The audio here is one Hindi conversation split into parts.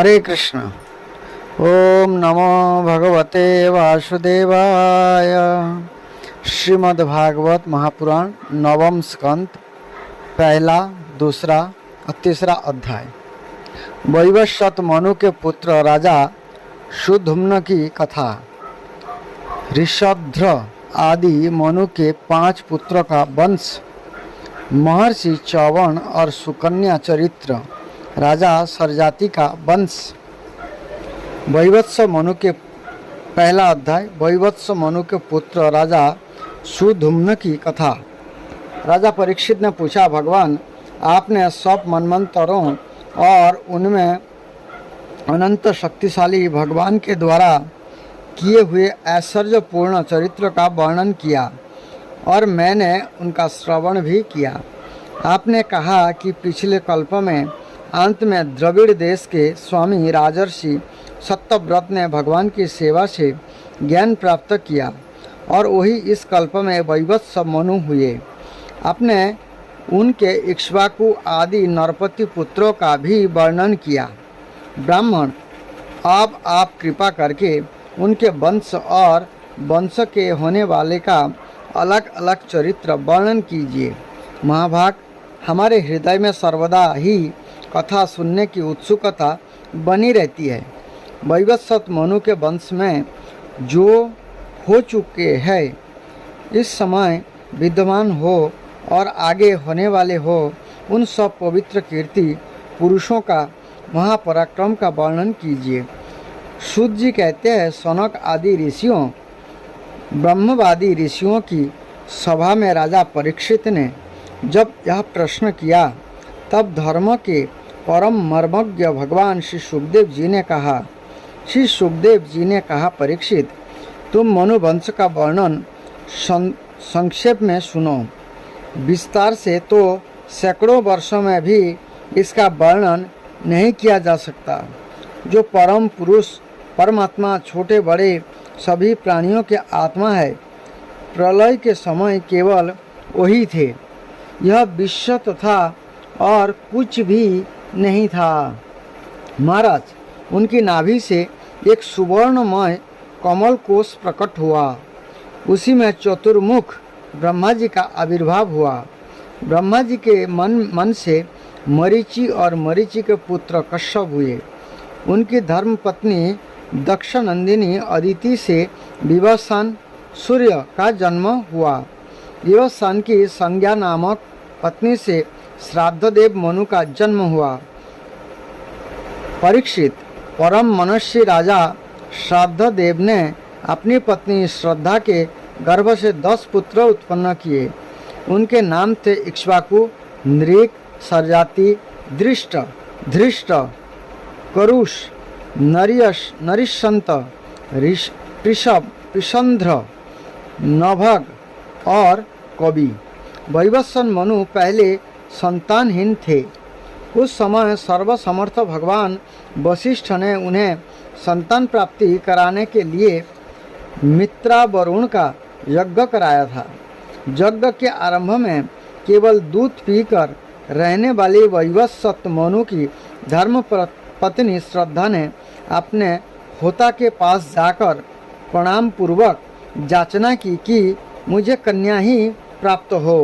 हरे कृष्ण। ओम नमो भगवते वासुदेवाय। श्रीमद्भागवत महापुराण नवम स्कंद, पहला, दूसरा और तीसरा अध्याय। वैवस्वत मनु के पुत्र राजा सुधुम्न की कथा। ऋषध्र आदि मनु के 5 पुत्रों का वंश। महर्षि चौवन और सुकन्या चरित्र। राजा सरजाति का वंश। वैवत्स मनु के पहला अध्याय। वैवत्स मनु के पुत्र राजा सुधुम्न की कथा। राजा परीक्षित ने पूछा, भगवान, आपने सब मनमंत्रों और उनमें अनंत शक्तिशाली भगवान के द्वारा किए हुए ऐश्वर्यपूर्ण चरित्र का वर्णन किया और मैंने उनका श्रवण भी किया। आपने कहा कि पिछले कल्प में अंत में द्रविड़ देश के स्वामी राजर्षि सत्यव्रत ने भगवान की सेवा से ज्ञान प्राप्त किया और वही इस कल्प में वैवत्स मनु हुए। आपने उनके इक्ष्वाकु आदि नरपति पुत्रों का भी वर्णन किया। ब्राह्मण, अब आप कृपा करके उनके वंश और वंश के होने वाले का अलग अलग चरित्र वर्णन कीजिए। महाभाग, हमारे हृदय में सर्वदा ही कथा सुनने की उत्सुकता बनी रहती है। वैवस्वत मनु के वंश में जो हो चुके हैं, इस समय विद्यमान हो और आगे होने वाले हो, उन सब पवित्र कीर्ति पुरुषों का महापराक्रम का वर्णन कीजिए। सूत जी कहते हैं, सनक आदि ऋषियों, ब्रह्मवादी ऋषियों की सभा में राजा परीक्षित ने जब यह प्रश्न किया, तब धर्म के परम मर्मज्ञ भगवान श्री सुखदेव जी ने कहा, परीक्षित, तुम मनुवंश का वर्णन संक्षेप में सुनो। विस्तार से तो सैकड़ों वर्षों में भी इसका वर्णन नहीं किया जा सकता। जो परम पुरुष परमात्मा छोटे बड़े सभी प्राणियों के आत्मा है, प्रलय के समय केवल वही थे। यह विश्व तथा और कुछ भी नहीं था। महाराज, उनकी नाभि से एक सुवर्णमय कमल कोश प्रकट हुआ। उसी में चतुर्मुख ब्रह्मा जी का आविर्भाव हुआ। ब्रह्मा जी के मन से मरीचि और मरीचि के पुत्र कश्यप हुए। उनकी धर्मपत्नी दक्षनंदिनी अदिति से विवस्वान सूर्य का जन्म हुआ। विवस्वान की संज्ञा नामक पत्नी से श्राद्धदेव मनु का जन्म हुआ। परीक्षित, परम मनस्वी राजा श्राद्धदेव ने अपनी पत्नी श्रद्धा के गर्भ से 10 पुत्र उत्पन्न किए। उनके नाम थे इक्ष्वाकु, नृक, सरजाति, दृष्ट, धृष्ट, करुष, नरिशंत, पृषभ, पिशंध्र, नभग और कवि। वैवस्वत मनु पहले संतानहीन थे। उस समय सर्वसमर्थ भगवान वशिष्ठ ने उन्हें संतान प्राप्ति कराने के लिए मित्रा वरुण का यज्ञ कराया था। यज्ञ के आरंभ में केवल दूध पीकर रहने वाली वैवस्वत मनु की धर्म पत्नी श्रद्धा ने अपने होता के पास जाकर प्रणाम पूर्वक याचना की कि मुझे कन्या ही प्राप्त हो।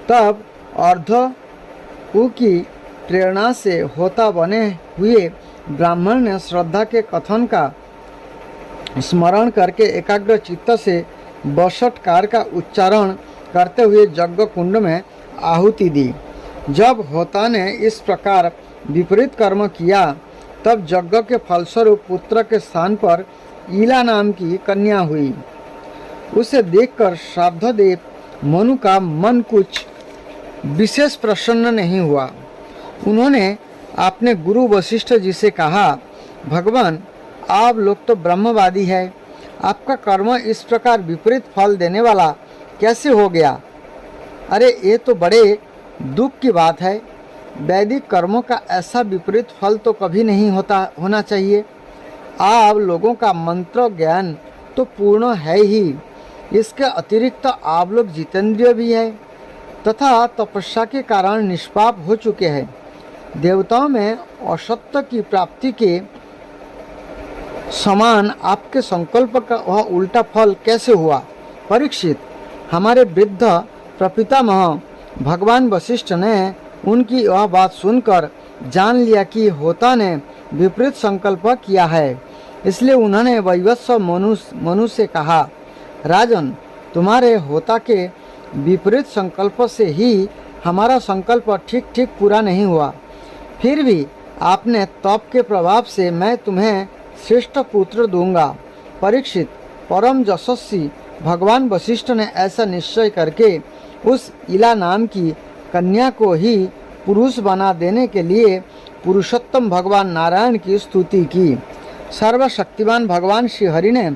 तब अर्धउ की प्रेरणा से होता बने हुए ब्राह्मण ने श्रद्धा के कथन का स्मरण करके एकाग्र चित्त से 62कार का उच्चारण करते हुए यज्ञ कुंड में आहुति दी। जब होता ने इस प्रकार विपरीत कर्म किया, तब यज्ञ के फलस्वरूप पुत्र के स्थान पर ईला नाम की कन्या हुई। उसे देखकर श्राद्धदेव मनु का मन कुछ विशेष प्रसन्न नहीं हुआ। उन्होंने अपने गुरु वशिष्ठ जी से कहा, भगवान, आप लोग तो ब्रह्मवादी है, आपका कर्म इस प्रकार विपरीत फल देने वाला कैसे हो गया? अरे, ये तो बड़े दुख की बात है। वैदिक कर्मों का ऐसा विपरीत फल तो कभी नहीं होना चाहिए। आप लोगों का मंत्र ज्ञान तो पूर्ण है ही, इसके अतिरिक्त आप लोग जितेंद्रिय भी है तथा तपस्या के कारण निष्पाप हो चुके हैं। देवताओं में असत्य की प्राप्ति के समान आपके संकल्प का वह उल्टा फल कैसे हुआ? परीक्षित, हमारे वृद्ध प्रपितामह भगवान वशिष्ठ ने उनकी वह बात सुनकर जान लिया कि होता ने विपरीत संकल्प किया है। इसलिए उन्होंने वैवस्व मनु से कहा, राजन, तुम्हारे होता के विपरीत संकल्प से ही हमारा संकल्प ठीक ठीक पूरा नहीं हुआ। फिर भी आपने तप के प्रभाव से मैं तुम्हें श्रेष्ठ पुत्र दूंगा। परीक्षित, परम यशस्वी भगवान वशिष्ठ ने ऐसा निश्चय करके उस इला नाम की कन्या को ही पुरुष बना देने के लिए पुरुषोत्तम भगवान नारायण की स्तुति की। सर्वशक्तिमान भगवान श्री हरि ने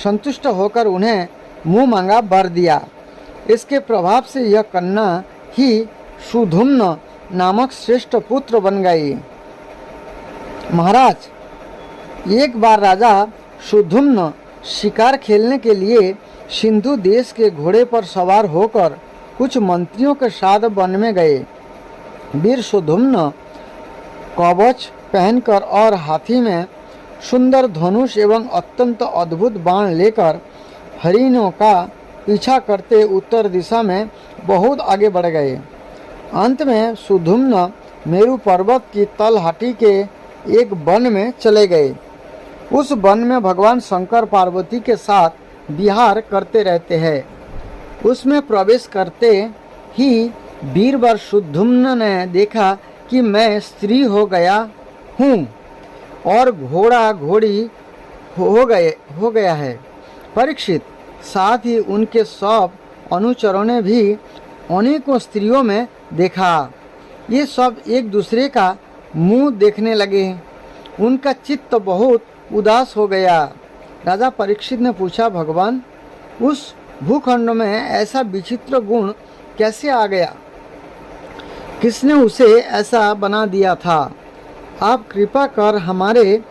संतुष्ट होकर उन्हें मुँह मांगा वर दिया। इसके प्रभाव से यह कन्या ही सुधुम्न नामक श्रेष्ठ पुत्र बन गई। महाराज, एक बार राजा सुधुम्न शिकार खेलने के लिए सिंधु देश के घोड़े पर सवार होकर कुछ मंत्रियों के साथ वन में गए। वीर सुधुम्न कवच पहनकर और हाथी में सुंदर धनुष एवं अत्यंत अद्भुत बाण लेकर हरिणों का पीछा करते उत्तर दिशा में बहुत आगे बढ़ गए। अंत में सुधुम्न मेरु पर्वत की तलहटी के एक वन में चले गए। उस वन में भगवान शंकर पार्वती के साथ विहार करते रहते हैं। उसमें प्रवेश करते ही वीरवर सुधुम्न ने देखा कि मैं स्त्री हो गया हूँ और घोड़ा घोड़ी हो गया है। परीक्षित, साथ ही उनके सब अनुचरों ने भी अनेकों स्त्रियों में देखा। ये सब एक दूसरे का मुंह देखने लगे। उनका चित्त बहुत उदास हो गया। राजा परीक्षित ने पूछा, भगवान, उस भूखंड में ऐसा विचित्र गुण कैसे आ गया? किसने उसे ऐसा बना दिया था? आप कृपा कर हमारे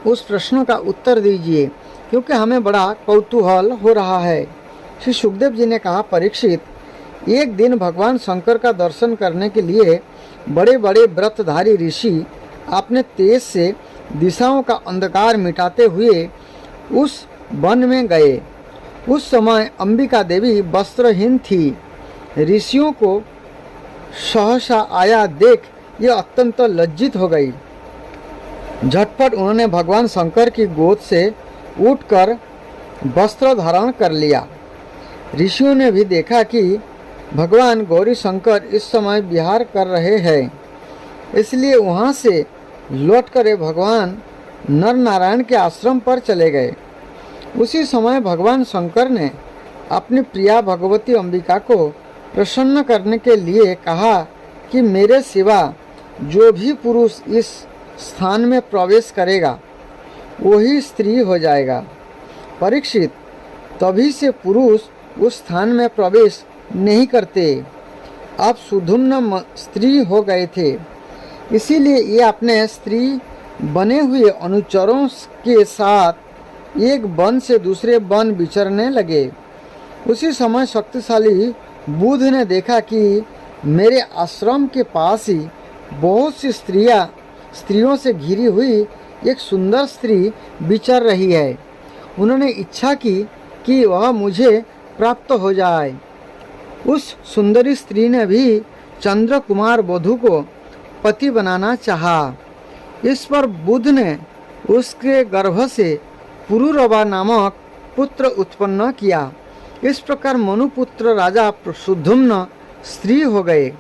उस प्रश्न का उत्तर दीजिए, क्योंकि हमें बड़ा कौतूहल हो रहा है। श्री सुखदेव जी ने कहा, परीक्षित, एक दिन भगवान शंकर का दर्शन करने के लिए बड़े बड़े व्रतधारी ऋषि अपने तेज से दिशाओं का अंधकार मिटाते हुए उस वन में गए। उस समय अंबिका देवी वस्त्रहीन थी। ऋषियों को सहसा आया देख ये अत्यंत लज्जित हो गई। झटपट उन्होंने भगवान शंकर की गोद से उठकर वस्त्र धारण कर लिया। ऋषियों ने भी देखा कि भगवान गौरी शंकर इस समय विहार कर रहे हैं, इसलिए वहाँ से लौटकर भगवान नर नारायण के आश्रम पर चले गए। उसी समय भगवान शंकर ने अपनी प्रिया भगवती अंबिका को प्रसन्न करने के लिए कहा कि मेरे सिवा जो भी पुरुष इस स्थान में प्रवेश करेगा वही स्त्री हो जाएगा। परीक्षित, तभी से पुरुष उस स्थान में प्रवेश नहीं करते। आप सुधुम्न स्त्री हो गए थे, इसीलिए ये अपने स्त्री बने हुए अनुचरों के साथ एक वन से दूसरे वन विचरने लगे। उसी समय शक्तिशाली बुध ने देखा कि मेरे आश्रम के पास ही बहुत सी स्त्रियों से घिरी हुई एक सुंदर स्त्री विचर रही है। उन्होंने इच्छा की कि वह मुझे प्राप्त हो जाए। उस सुंदरी स्त्री ने भी चंद्र कुमार वधु को पति बनाना चाहा। इस पर बुध ने उसके गर्भ से पुरुरवा नामक पुत्र उत्पन्न किया। इस प्रकार मनुपुत्र राजा सुधुम्न स्त्री हो गए।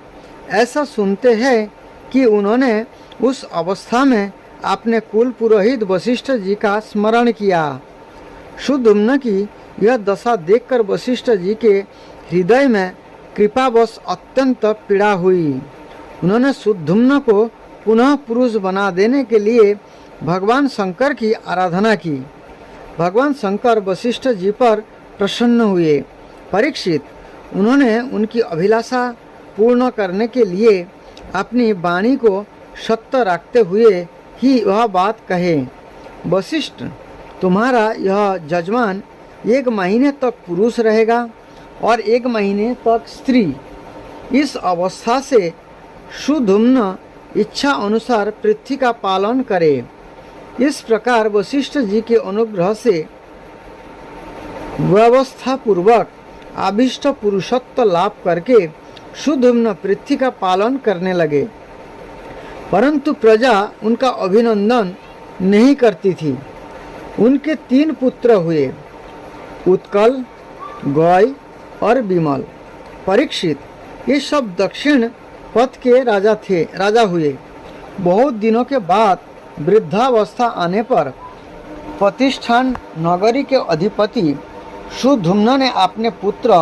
ऐसा सुनते हैं कि उन्होंने उस अवस्था में अपने कुल पुरोहित वशिष्ठ जी का स्मरण किया। सुधुम्न की यह दशा देखकर वशिष्ठ जी के हृदय में कृपावश अत्यंत पीड़ा हुई। उन्होंने सुधुम्न को पुनः पुरुष बना देने के लिए भगवान शंकर की आराधना की। भगवान शंकर वशिष्ठ जी पर प्रसन्न हुए। परीक्षित, उन्होंने उनकी अभिलाषा पूर्ण करने के लिए अपनी वाणी को सत्य रखते हुए ही वह बात कहे, वशिष्ठ, तुम्हारा यह जजमान 1 महीने तक पुरुष रहेगा और 1 महीने तक स्त्री। इस अवस्था से सुधुम्न इच्छा अनुसार पृथ्वी का पालन करे। इस प्रकार वशिष्ठ जी के अनुग्रह से व्यवस्था पूर्वक अभिष्ट पुरुषत्व लाभ करके सुधुम्न पृथ्वी का पालन करने लगे, परंतु प्रजा उनका अभिनंदन नहीं करती थी। उनके 3 पुत्र हुए, उत्कल, गय और विमल। परीक्षित ये सब दक्षिण पथ के राजा हुए। बहुत दिनों के बाद वृद्धावस्था आने पर प्रतिष्ठान नगरी के अधिपति सुधुम्न ने अपने पुत्र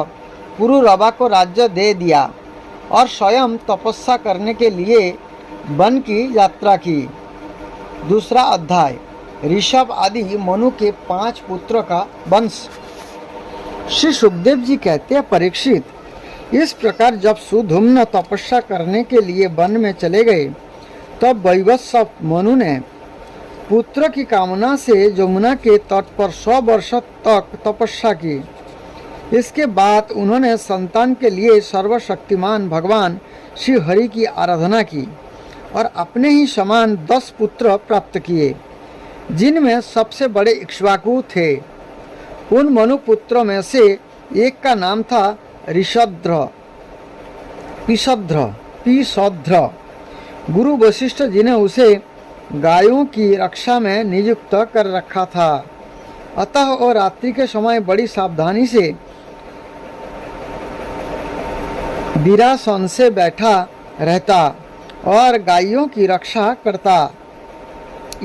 पुरुरवा को राज्य दे दिया और स्वयं तपस्या करने के लिए वन की यात्रा की। दूसरा अध्याय, ऋषभ आदि मनु के 5 पुत्रों का वंश। श्री सुखदेव जी कहते हैं, परीक्षित, इस प्रकार जब सुधुम्न तपस्या करने के लिए वन में चले गए, तब वैवस्व मनु ने पुत्र की कामना से यमुना के तट पर 100 वर्ष तक तपस्या की। इसके बाद उन्होंने संतान के लिए सर्वशक्तिमान भगवान श्री हरि की आराधना की और अपने ही समान 10 पुत्र प्राप्त किए, जिनमें सबसे बड़े इक्ष्वाकु थे। उन मनु पुत्रों में से एक का नाम था पिसोध्र। गुरु वशिष्ठ जी ने उसे गायों की रक्षा में नियुक्त कर रखा था। अतः और रात्रि के समय बड़ी सावधानी से विरासन से बैठा रहता और गायों की रक्षा करता।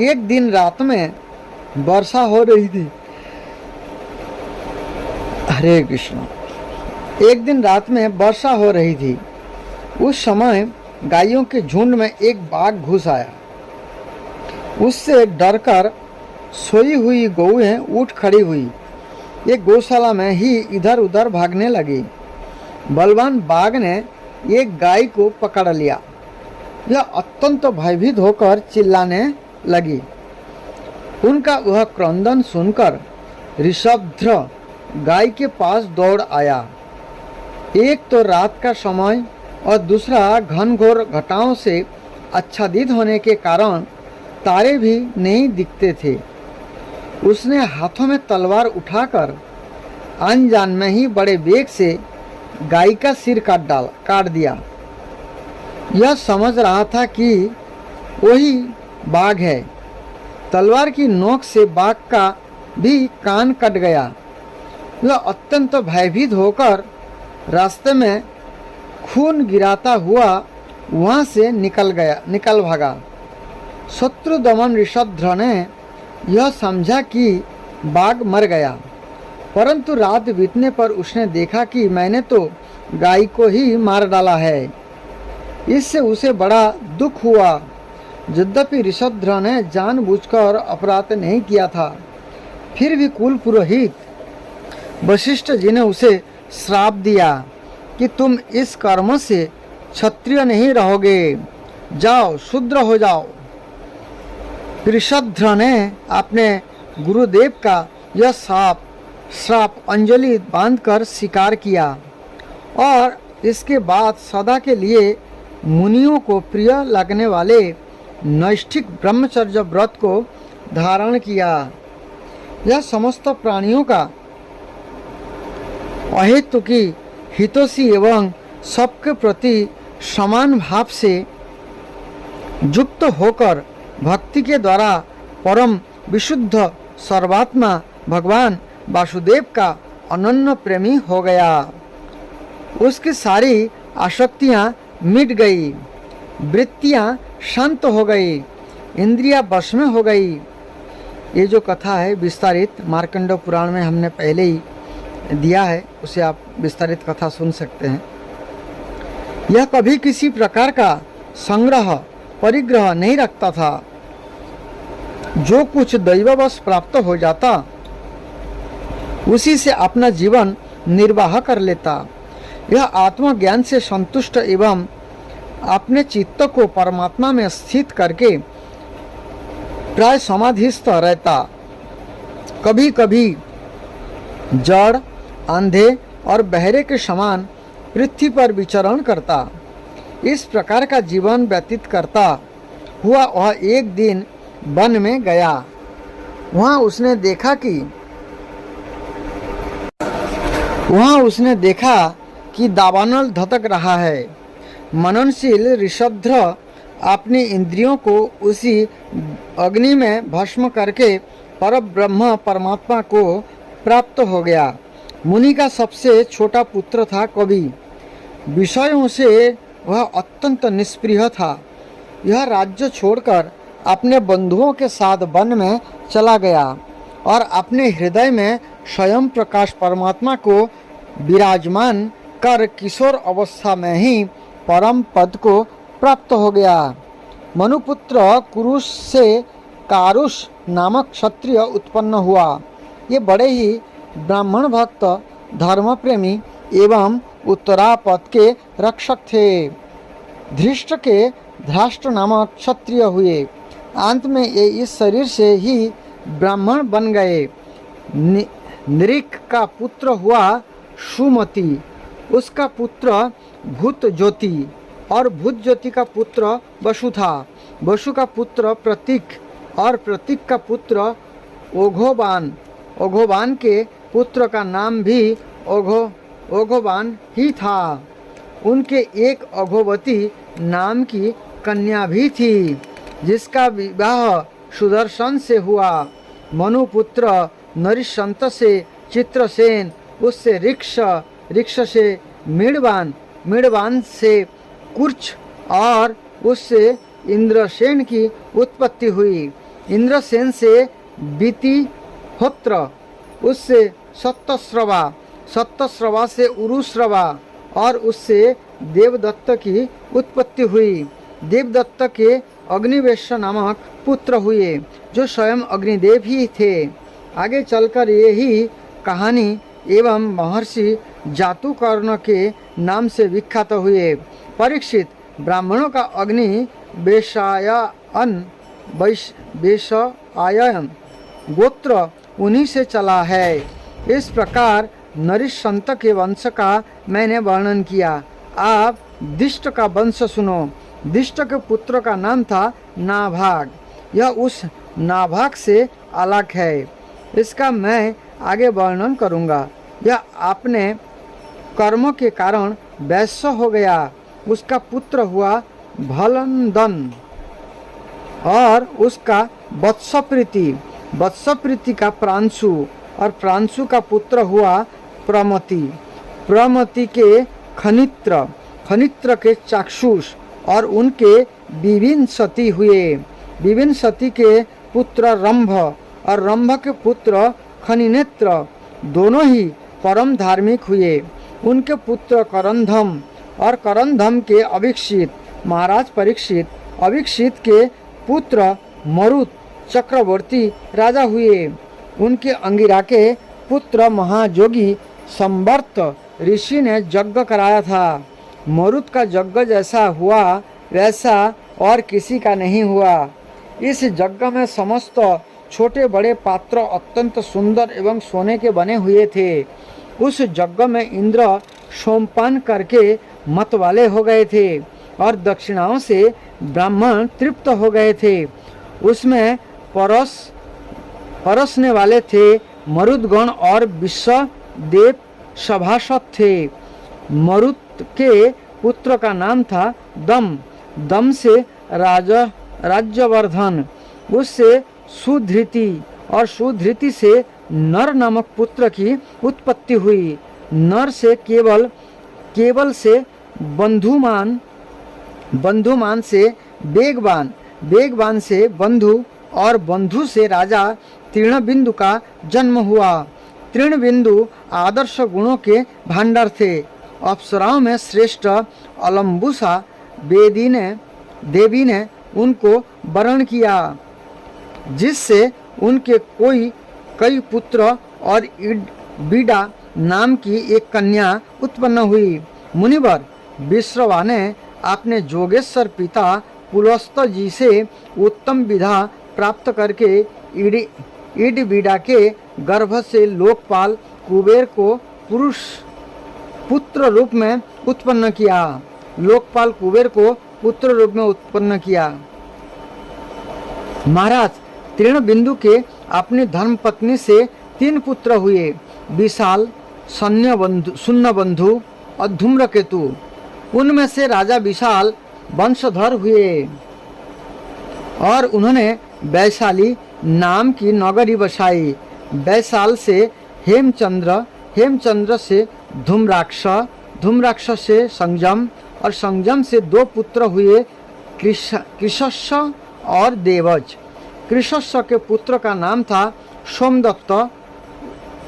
एक दिन रात में वर्षा हो रही थी। हरे कृष्ण। एक दिन रात में वर्षा हो रही थी। उस समय गायों के झुंड में एक बाघ घुस आया। उससे डरकर सोई हुई गौएं उठ खड़ी हुई, एक गौशाला में ही इधर उधर भागने लगी। बलवान बाघ ने एक गाय को पकड़ लिया। यह अत्यंत भयभीत होकर चिल्लाने लगी। उनका वह क्रंदन सुनकर ऋषभध्र गाय के पास दौड़ आया। एक तो रात का समय और दूसरा घनघोर घटाओं से आच्छादित होने के कारण तारे भी नहीं दिखते थे। उसने हाथों में तलवार उठाकर अनजान में ही बड़े वेग से गाय का सिर काट दिया। यह समझ रहा था कि वही बाघ है। तलवार की नोक से बाघ का भी कान कट गया। वह अत्यंत भयभीत होकर रास्ते में खून गिराता हुआ वहाँ से निकल भागा। शत्रु दमन ऋषभध्र ने यह समझा कि बाघ मर गया, परंतु रात बीतने पर उसने देखा कि मैंने तो गाय को ही मार डाला है। इससे उसे बड़ा दुख हुआ। यद्यपि ऋषभध्र ने जानबूझकर अपराध नहीं किया था, फिर भी कुल पुरोहित वशिष्ठ जी ने उसे श्राप दिया कि तुम इस कर्म से क्षत्रिय नहीं रहोगे, जाओ शूद्र हो जाओ। ऋषभध्र ने अपने गुरुदेव का यह श्राप अंजलि बांधकर स्वीकार किया और इसके बाद सदा के लिए मुनियों को प्रिय लगने वाले नैष्ठिक ब्रह्मचर्य व्रत को धारण किया। यह समस्त प्राणियों का अहेतुकी हितोषी एवं सबके प्रति समान भाव से युक्त होकर भक्ति के द्वारा परम विशुद्ध सर्वात्मा भगवान वासुदेव का अनन्य प्रेमी हो गया। उसकी सारी आसक्तियाँ मिट गई, वृत्तियाँ शांत हो गई, इंद्रियाँ वश में हो गई। ये जो कथा है विस्तारित मार्कंड पुराण में हमने पहले ही दिया है, उसे आप विस्तारित कथा सुन सकते हैं। यह कभी किसी प्रकार का संग्रह परिग्रह नहीं रखता था। जो कुछ दैववश प्राप्त हो जाता उसी से अपना जीवन निर्वाह कर लेता। यह आत्मज्ञान से संतुष्ट एवं अपने चित्त को परमात्मा में स्थित करके प्राय समाधिस्थ रहता। कभी कभी जड़, अंधे और बहरे के समान पृथ्वी पर विचरण करता। इस प्रकार का जीवन व्यतीत करता हुआ वह एक दिन वन में गया। वहाँ उसने देखा कि दावानल धधक रहा है। मननशील ऋषभध्र अपनी इंद्रियों को उसी अग्नि में भस्म करके परब्रह्म परमात्मा को प्राप्त हो गया। मुनि का सबसे छोटा पुत्र था कवि। विषयों से वह अत्यंत निष्प्रिय था। यह राज्य छोड़कर अपने बंधुओं के साथ वन में चला गया और अपने हृदय में स्वयं प्रकाश परमात्मा को विराजमान कर किशोर अवस्था में ही परम पद को प्राप्त हो गया। मनुपुत्र कुरुष से कारुष नामक क्षत्रिय उत्पन्न हुआ। ये बड़े ही ब्राह्मण भक्त, धर्म प्रेमी एवं उत्तरापद के रक्षक थे। धृष्ट के धृष्ट नामक क्षत्रिय हुए। अंत में ये इस शरीर से ही ब्राह्मण बन गए। नृक का पुत्र हुआ सुमति, उसका पुत्र भूत ज्योति और भूत ज्योति का पुत्र वसु था। वसु का पुत्र प्रतीक और प्रतीक का पुत्र ओघोबान। ओघोबान के पुत्र का नाम भी ओघोबान ही था। उनके एक अघोवती नाम की कन्या भी थी, जिसका विवाह सुदर्शन से हुआ। मनुपुत्र नरिशंत से चित्रसेन, उससे ऋक्ष से मीड़वान, मीड़वान से कुर्च और उससे इंद्रसेन की उत्पत्ति हुई। इंद्रसेन से बीतिहोत्र, उससे सप्तश्रवा, सप्तश्रवा से उरुश्रवा और उससे देवदत्त की उत्पत्ति हुई। देवदत्त के अग्निवेश नामक पुत्र हुए, जो स्वयं अग्निदेव ही थे। आगे चलकर ये ही कहानी एवं महर्षि जातुकर्ण के नाम से विख्यात हुए। परीक्षित, ब्राह्मणों का अग्नि बेशायन गोत्र उन्हीं से चला है। इस प्रकार नरिशंत के वंश का मैंने वर्णन किया। आप दिष्ट का वंश सुनो। दिष्ट के पुत्र का नाम था नाभाग। यह उस नाभाग से अलग है, इसका मैं आगे वर्णन करूँगा। यह अपने कर्मों के कारण वैश्य हो गया। उसका पुत्र हुआ भलंदन और उसका वत्सप्रीति। वत्सप्रीति का प्रांशु और प्रांशु का पुत्र हुआ प्रमति। प्रमति के खनित्र, खनित्र के चाक्षुष और उनके विविंशति हुए। विविंशति के पुत्र रंभ और रंभ के पुत्र खनिनेत्र, दोनों ही परम धार्मिक हुए। उनके पुत्र करंधम और करंधम के अभिक्षित महाराज परीक्षित, अभिक्षित के पुत्र मरुत चक्रवर्ती राजा हुए। उनके अंगिरा के पुत्र महाजोगी संवर्त ऋषि ने यज्ञ कराया था। मरुत का यज्ञ जैसा हुआ वैसा और किसी का नहीं हुआ। इस यज्ञ में समस्त छोटे बड़े पात्र अत्यंत सुंदर एवं सोने के बने हुए थे। उस यज्ञ में इंद्र सोमपान करके मत वाले हो गए थे और दक्षिणाओं से ब्राह्मण तृप्त हो गए थे। उसमें परसने वाले थे मरुदगण और विश्वदेव सभासद थे। मरुत के पुत्र का नाम था दम। दम से राज्यवर्धन, उससे सुधृति और सुधृति से नर नामक पुत्र की उत्पत्ति हुई। नर से केवल, केवल से बंधुमान, बंधुमान से वेगवान, वेगवान से बंधु और बंधु से राजा तृणबिंदु का जन्म हुआ। तृणबिंदु आदर्श गुणों के भांडार थे। अप्सराओं में श्रेष्ठ अलम्बुसा देवी ने उनको वरण किया, जिससे उनके कई पुत्र और बीडा नाम की एक कन्या उत्पन्न हुई। मुनिवर विश्रवा ने अपने जोगेश्वर पिता पुलस्त जी से उत्तम विधा प्राप्त करके बीडा के गर्भ से लोकपाल कुबेर को पुरुष पुत्र रूप में उत्पन्न किया। लोकपाल कुबेर को पुत्र रूप में उत्पन्न किया। महाराज तृणबिंदु के अपनी धर्मपत्नी से 3 पुत्र हुए, विशाल, सुन्नबंधु और धूम्रकेतु। उनमें से राजा विशाल वंशधर हुए और उन्होंने वैशाली नाम की नगरी बसाई। वैशाल से हेमचंद्र, हेमचंद्र से धूम्राक्ष, धूम्राक्ष से संजम और संजम से 2 पुत्र हुए, कृशस्व और देवज। कृशस्व के पुत्र का नाम था सोमदत्त।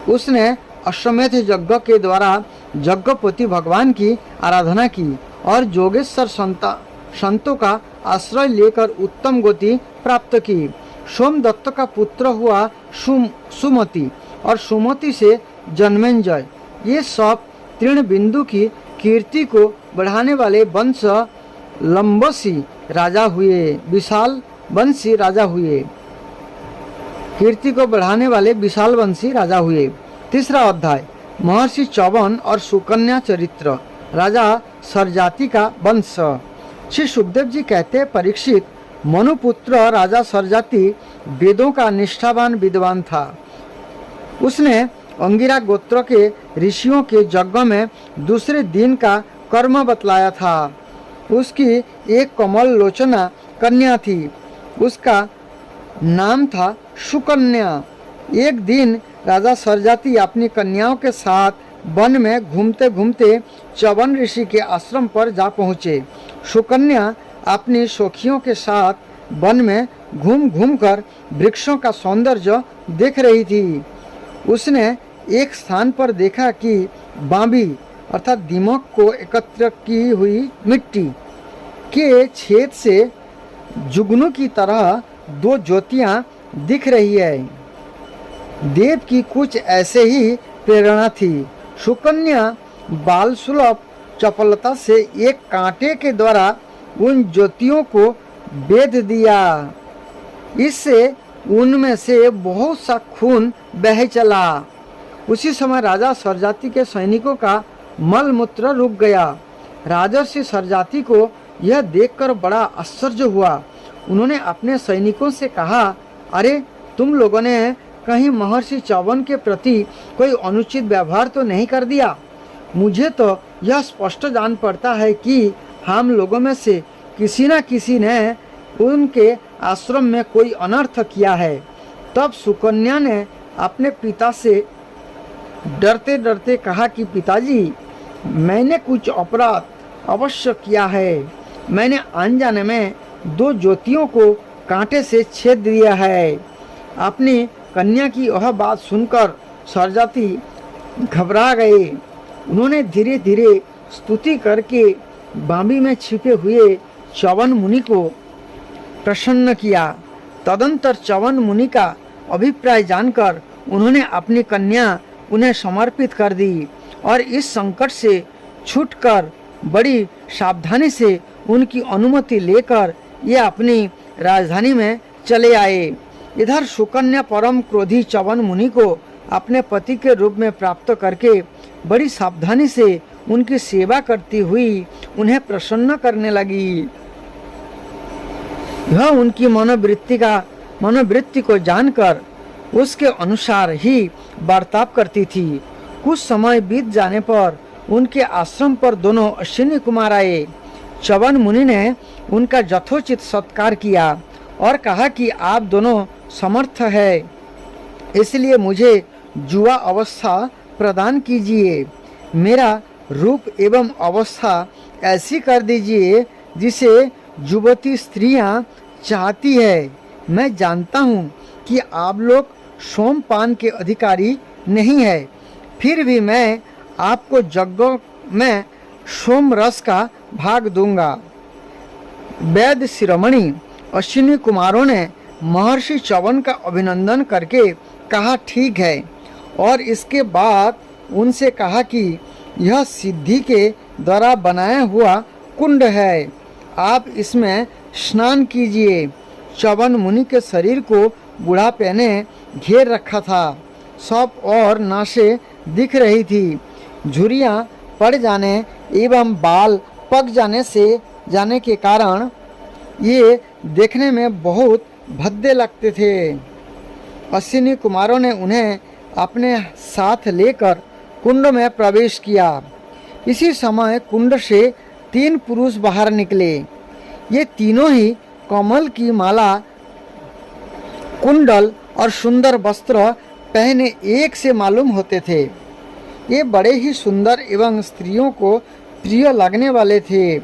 उसने अश्वमेध यज्ञ के द्वारा यज्ञपति भगवान की आराधना की और योगेश्वर संतों का आश्रय लेकर उत्तम गति प्राप्त की। सोमदत्त का पुत्र हुआ सुमति और सुमति से जन्मेंजय। ये सब तृणबिंदु की कीर्ति को बढ़ाने वाले वंश लंबसी राजा हुए, विशाल वंशी राजा हुए। कीर्ति को बढ़ाने वाले विशाल वंशी राजा हुए। तीसरा अध्याय महर्षि चवन और सुकन्या चरित्र, राजा सरजाति का वंश। श्री सुखदेव जी कहते हैं, परीक्षित, मनुपुत्र राजा सरजाति वेदों का निष्ठावान विद्वान था। उसने अंगिरा गोत्र के ऋषियों के यज्ञ में दूसरे दिन का कर्म बतलाया था। उसकी एक कमल लोचना कन्या थी, उसका नाम था सुकन्या। एक दिन राजा सरजाति अपनी कन्याओं के साथ वन में घूमते घूमते चवन ऋषि के आश्रम पर जा पहुँचे। सुकन्या अपनी सखियों के साथ वन में घूम घूम कर वृक्षों का सौंदर्य देख रही थी। उसने एक स्थान पर देखा कि बांबी अर्थात दीमक को एकत्र की हुई मिट्टी के छेद से जुगनू की तरह 2 ज्योतियां दिख रही है। देव की कुछ ऐसे ही प्रेरणा थी। सुकन्या बाल सुलभ चपलता से एक कांटे के द्वारा उन ज्योतियों को बेध दिया। इससे उनमें से बहुत सा खून बह चला। उसी समय राजा सरजाति के सैनिकों का मलमूत्र रुक गया। राजर्षि सरजाति को यह देखकर बड़ा आश्चर्य हुआ। उन्होंने अपने सैनिकों से कहा, अरे तुम लोगों ने कहीं महर्षि चवन के प्रति कोई अनुचित व्यवहार तो नहीं कर दिया? मुझे तो यह स्पष्ट जान पड़ता है कि हम लोगों में से किसी न किसी ने उनके आश्रम में कोई अनर्थ किया है। तब सुकन्या ने अपने पिता से डरते डरते कहा कि पिताजी, मैंने कुछ अपराध अवश्य किया है। मैंने अनजाने में 2 ज्योतियों को कांटे से छेद दिया है। अपनी कन्या की वह बात सुनकर सरजाति घबरा गए। उन्होंने धीरे धीरे स्तुति करके बांबी में छिपे हुए चवन मुनि को प्रसन्न किया। तदंतर चवन मुनि का अभिप्राय जानकर उन्होंने अपनी कन्या उन्हें समर्पित कर दी और इस संकट से छूटकर बड़ी सावधानी से उनकी अनुमति लेकर ये अपनी राजधानी में चले आए। इधर सुकन्या परम क्रोधी चवन मुनि को अपने पति के रूप में प्राप्त करके बड़ी सावधानी से उनकी सेवा करती हुई उन्हें प्रसन्न करने लगी। यह उनकी मनोवृत्ति को जानकर उसके अनुसार ही बर्ताव करती थी। कुछ समय बीत जाने पर उनके आश्रम पर दोनों अश्विनी कुमार आए। चवन मुनि ने उनका यथोचित सत्कार किया और कहा कि आप दोनों समर्थ है, इसलिए मुझे जुआ अवस्था प्रदान कीजिए। मेरा रूप एवं अवस्था ऐसी कर दीजिए जिसे युवती स्त्रियां चाहती है। मैं जानता हूँ कि आप लोग सोमपान के अधिकारी नहीं है, फिर भी मैं आपको यज्ञ में सोम रस का भाग दूंगा। वैद्य शिरोमणि अश्विनी कुमारों ने महर्षि चवन का अभिनंदन करके कहा ठीक है, और इसके बाद उनसे कहा कि यह सिद्धि के द्वारा बनाया हुआ कुंड है, आप इसमें स्नान कीजिए। चवन मुनि के शरीर को बुढ़ापे ने घेर रखा था। सब और नाशे दिख रही थी। झुर्रियाँ पड़ जाने एवं बाल पक जाने के कारण ये देखने में बहुत भद्दे लगते थे। अश्विनी कुमारों ने उन्हें अपने साथ लेकर कुंड में प्रवेश किया। इसी समय कुंड से 3 पुरुष बाहर निकले। ये तीनों ही कमल की माला, कुंडल और सुंदर वस्त्र पहने एक से मालूम होते थे। ये बड़े ही सुंदर एवं स्त्रियों को प्रिय लगने वाले थे।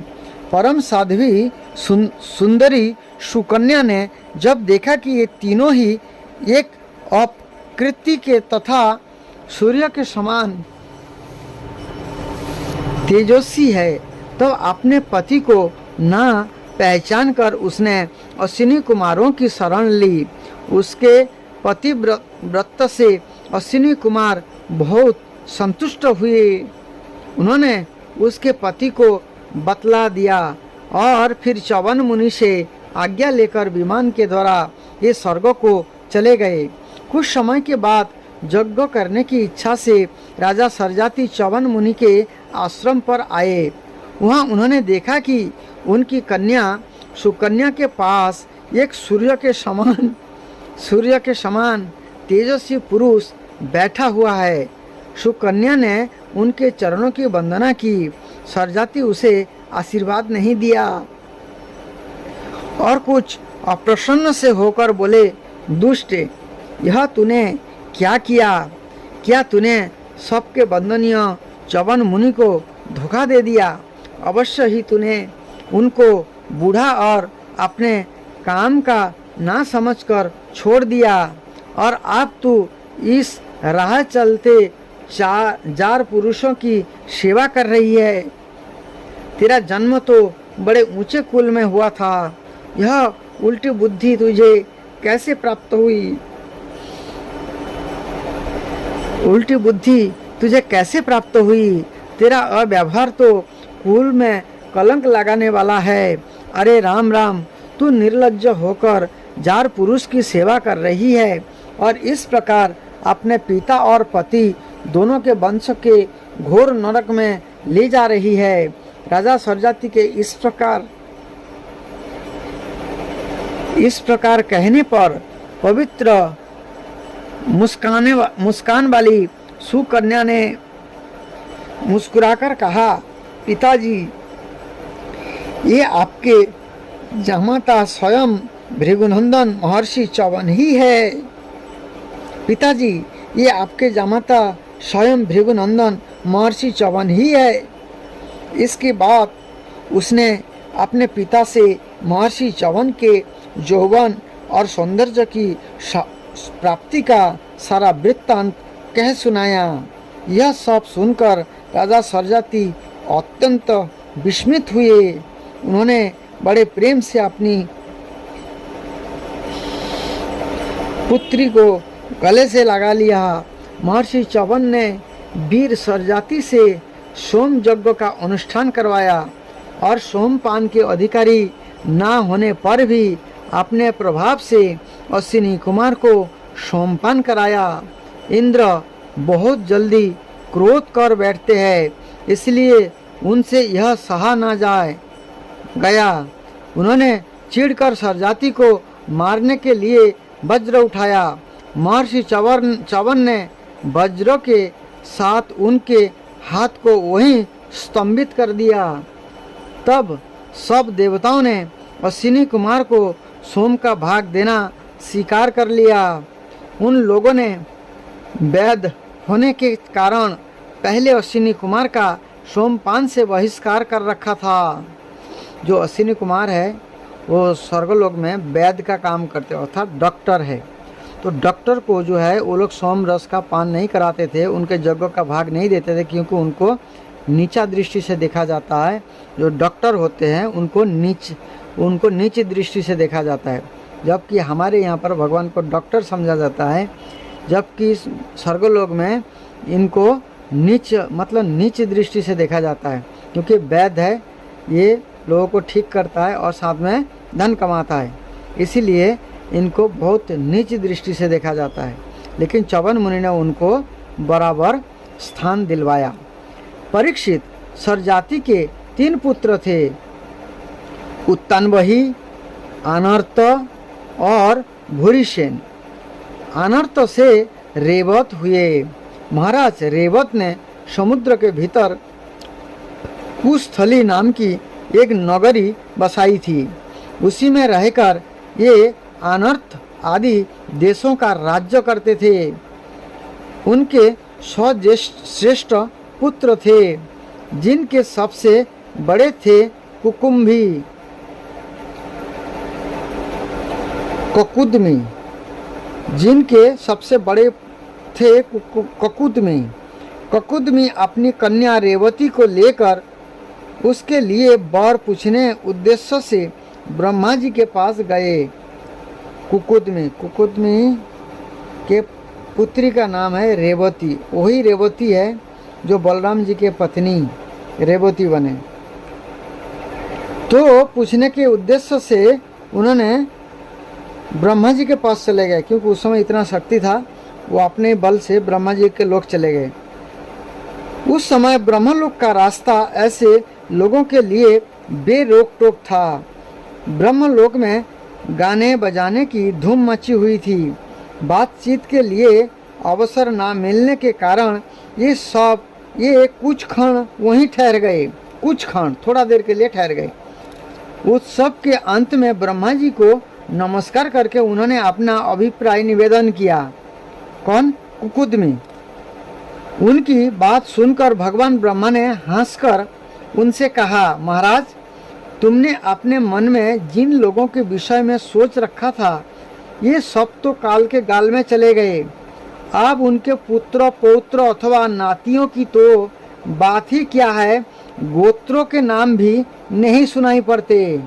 परम साध्वी सुंदरी सुकन्या ने जब देखा कि ये तीनों ही एक आकृति के तथा सूर्य के समान तेजस्वी है, तो अपने पति को ना पहचान कर उसने अश्विनी कुमारों की शरण ली। उसके पतिव्रत से अश्विनी कुमार बहुत संतुष्ट हुए। उन्होंने उसके पति को बतला दिया और फिर च्यवन मुनि से आज्ञा लेकर विमान के द्वारा ये स्वर्ग को चले गए। कुछ समय के बाद यज्ञ करने की इच्छा से राजा सरजाति च्यवन मुनि के आश्रम पर आए। वहाँ उन्होंने देखा कि उनकी कन्या सुकन्या के पास एक सूर्य के समान तेजस्वी पुरुष बैठा हुआ है। सुकन्या ने उनके चरणों की वंदना की। सरजाति उसे आशीर्वाद नहीं दिया और कुछ अप्रसन्न से होकर बोले, दुष्ट, यह तूने क्या किया? क्या तूने सबके वंदनीय च्यवन मुनि को धोखा दे दिया? अवश्य ही तूने उनको बूढ़ा और अपने काम का ना समझकर छोड़ दिया और अब तू इस राह चलते जार पुरुषों की सेवा कर रही है। तेरा जन्म तो बड़े ऊंचे कुल में हुआ था। यह उल्टी बुद्धि तुझे कैसे प्राप्त हुई? उल्टी बुद्धि तुझे कैसे प्राप्त हुई? तेरा अव्यवहार तो कुल में कलंक लगाने वाला है। अरे राम राम, तू निर्लज्ज होकर जार पुरुष की सेवा कर रही है और इस प्रकार अपने पिता और पति दोनों के वंश के घोर नरक में ले जा रही है। राजा सरजाति के इस प्रकार कहने पर पवित्र मुस्कान वाली सुकन्या ने मुस्कुराकर कहा, पिताजी, ये आपके जामाता स्वयं भृगुनंदन महर्षि च्यवन ही है। पिताजी, ये आपके जामाता स्वयं भृगुनंदन महर्षि च्यवन ही है। इसके बाद उसने अपने पिता से महर्षि च्यवन के यौवन और सौंदर्य की प्राप्ति का सारा वृत्तांत कह सुनाया। यह सब सुनकर राजा सरजाति अत्यंत विस्मित हुए। उन्होंने बड़े प्रेम से अपनी पुत्री को गले से लगा लिया। महर्षि च्यवन ने वीर सरजाति से सोम यज्ञ का अनुष्ठान करवाया और सोमपान के अधिकारी ना होने पर भी अपने प्रभाव से अश्विनी कुमार को सोमपान कराया। इंद्र बहुत जल्दी क्रोध कर बैठते हैं, इसलिए उनसे यह सहा ना गया। उन्होंने चिढ़कर सरजाति को मारने के लिए वज्र उठाया। महर्षि च्यवन ने वज्र के साथ उनके हाथ को वहीं स्तंभित कर दिया। तब सब देवताओं ने अश्विनी कुमार को सोम का भाग देना स्वीकार कर लिया। उन लोगों ने वैध होने के कारण पहले अश्विनी कुमार का सोमपान से बहिष्कार कर रखा था। जो अश्विनी कुमार है वो स्वर्गलोक में वैद्य का काम करते, अर्थात डॉक्टर है। तो डॉक्टर को जो है वो लोग सोम रस का पान नहीं कराते थे, उनके यज्ञ का भाग नहीं देते थे, क्योंकि उनको नीचा दृष्टि से देखा जाता है। जो डॉक्टर होते हैं उनको नीच दृष्टि से देखा जाता है, जबकि हमारे यहाँ पर भगवान को डॉक्टर समझा जाता है, जबकि स्वर्गलोक में इनको नीच दृष्टि से देखा जाता है, क्योंकि वैद्य है, ये लोगों को ठीक करता है और साथ में धन कमाता है, इसीलिए इनको बहुत नीच दृष्टि से देखा जाता है। लेकिन च्यवन मुनि ने उनको बराबर स्थान दिलवाया। परीक्षित, सरजाति के 3 पुत्र थे, उत्तनवही, अनर्त और भूरिसेन। अनर्त से रेवत हुए। महाराज रेवत ने समुद्र के भीतर कुस्थली नाम की एक नगरी बसाई थी। उसी में रहकर ये अनर्त आदि देशों का राज्य करते थे। उनके 100 श्रेष्ठ पुत्र थे, जिनके सबसे बड़े थे कुकुम्भी, ककुदमी, जिनके सबसे बड़े थे ककुदमी। ककुदमी अपनी कन्या रेवती को लेकर उसके लिए वर पूछने उद्देश्य से ब्रह्मा जी के पास गए। कुकुदमी के पुत्री का नाम है रेवती। वही रेवती है जो बलराम जी के पत्नी रेवती बने। तो पूछने के उद्देश्य से उन्होंने ब्रह्मा जी के पास चले गए, क्योंकि उस समय इतना शक्ति था, वो अपने बल से ब्रह्मा जी के लोक चले गए। उस समय ब्रह्मलोक का रास्ता ऐसे लोगों के लिए बेरोक टोक था। ब्रह्मलोक में गाने बजाने की धूम मची हुई थी। बातचीत के लिए अवसर ना मिलने के कारण ये कुछ क्षण वहीं ठहर गए। कुछ क्षण थोड़ा देर के लिए ठहर गए। उत्सव के अंत में ब्रह्मा जी को नमस्कार करके उन्होंने अपना अभिप्राय निवेदन किया। कौन? कुकुदमी। उनकी बात सुनकर भगवान ब्रह्मा ने हंसकर उनसे कहा, महाराज, तुमने अपने मन में जिन लोगों के विषय में सोच रखा था, ये सब तो काल के गाल में चले गए। अब उनके पुत्र पौत्र अथवा नातियों की तो बात ही क्या है, गोत्रों के नाम भी नहीं सुनाई पड़ते।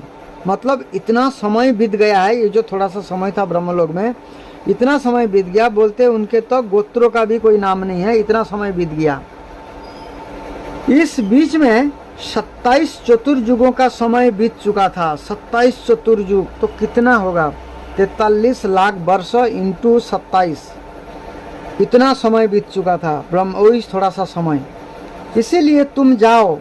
मतलब इतना समय बीत गया है, ये जो थोड़ा सा समय था ब्रह्मलोक में, इतना समय बीत गया, बोलते उनके तो गोत्रों का भी कोई नाम नहीं है, इतना समय बीत गया। इस बीच में 27 चतुर्युगों का समय बीत चुका था। 27 चतुर्युग तो कितना होगा? 43 लाख वर्ष इंटू 27, इतना समय बीत चुका था। वही थोड़ा सा समय। इसीलिए तुम जाओ।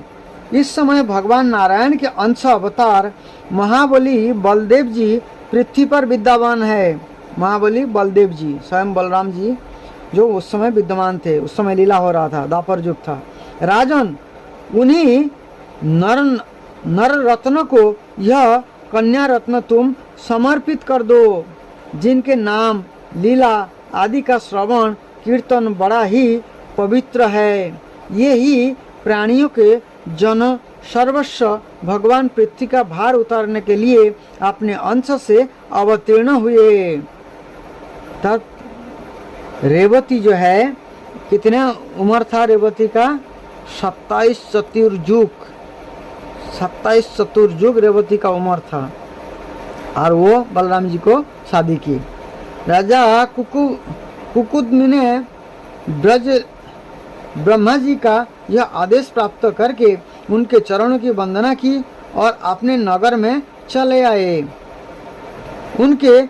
इस समय भगवान नारायण के अंश अवतार महाबली बलदेव जी पृथ्वी पर विद्यमान है। महाबली बलदेव जी, स्वयं बलराम जी जो उस समय विद्यमान थे, उस समय लीला हो रहा था, द्वापर युग था। राजन, उन्हीं नर रत्न को यह कन्या रत्न तुम समर्पित कर दो, जिनके नाम, लीला आदि का श्रवण कीर्तन बड़ा ही पवित्र है। ये ही प्राणियों के जन सर्वस्व भगवान पृथ्वी का भार उतारने के लिए अपने अंश से अवतीर्ण हुए। तब रेवती जो है, कितने उम्र था रेवती का? 27 चतुर्युग रेवती का उम्र था, और वो बलराम जी को शादी की। राजा कुकुदमी ने ब्रह्मा जी का यह आदेश प्राप्त करके उनके चरणों की वंदना की और अपने नगर में चले आए। उनके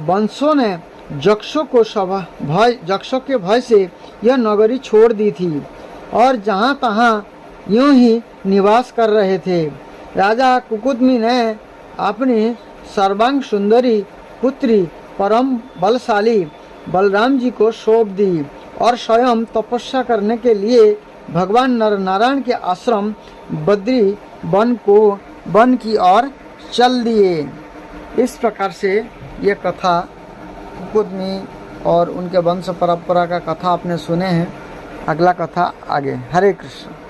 वंशों ने यक्षों के भय से यह नगरी छोड़ दी थी और जहाँ तहाँ यूं ही निवास कर रहे थे। राजा कुकुदमी ने अपनी सर्वांग सुंदरी पुत्री परम बलशाली बलराम जी को सौंप दी और स्वयं तपस्या करने के लिए भगवान नर नारायण के आश्रम बद्री वन की ओर चल दिए। इस प्रकार से ये कथा कुकुदमी और उनके वंश परंपरा का कथा आपने सुने हैं। अगला कथा आगे। हरे कृष्ण।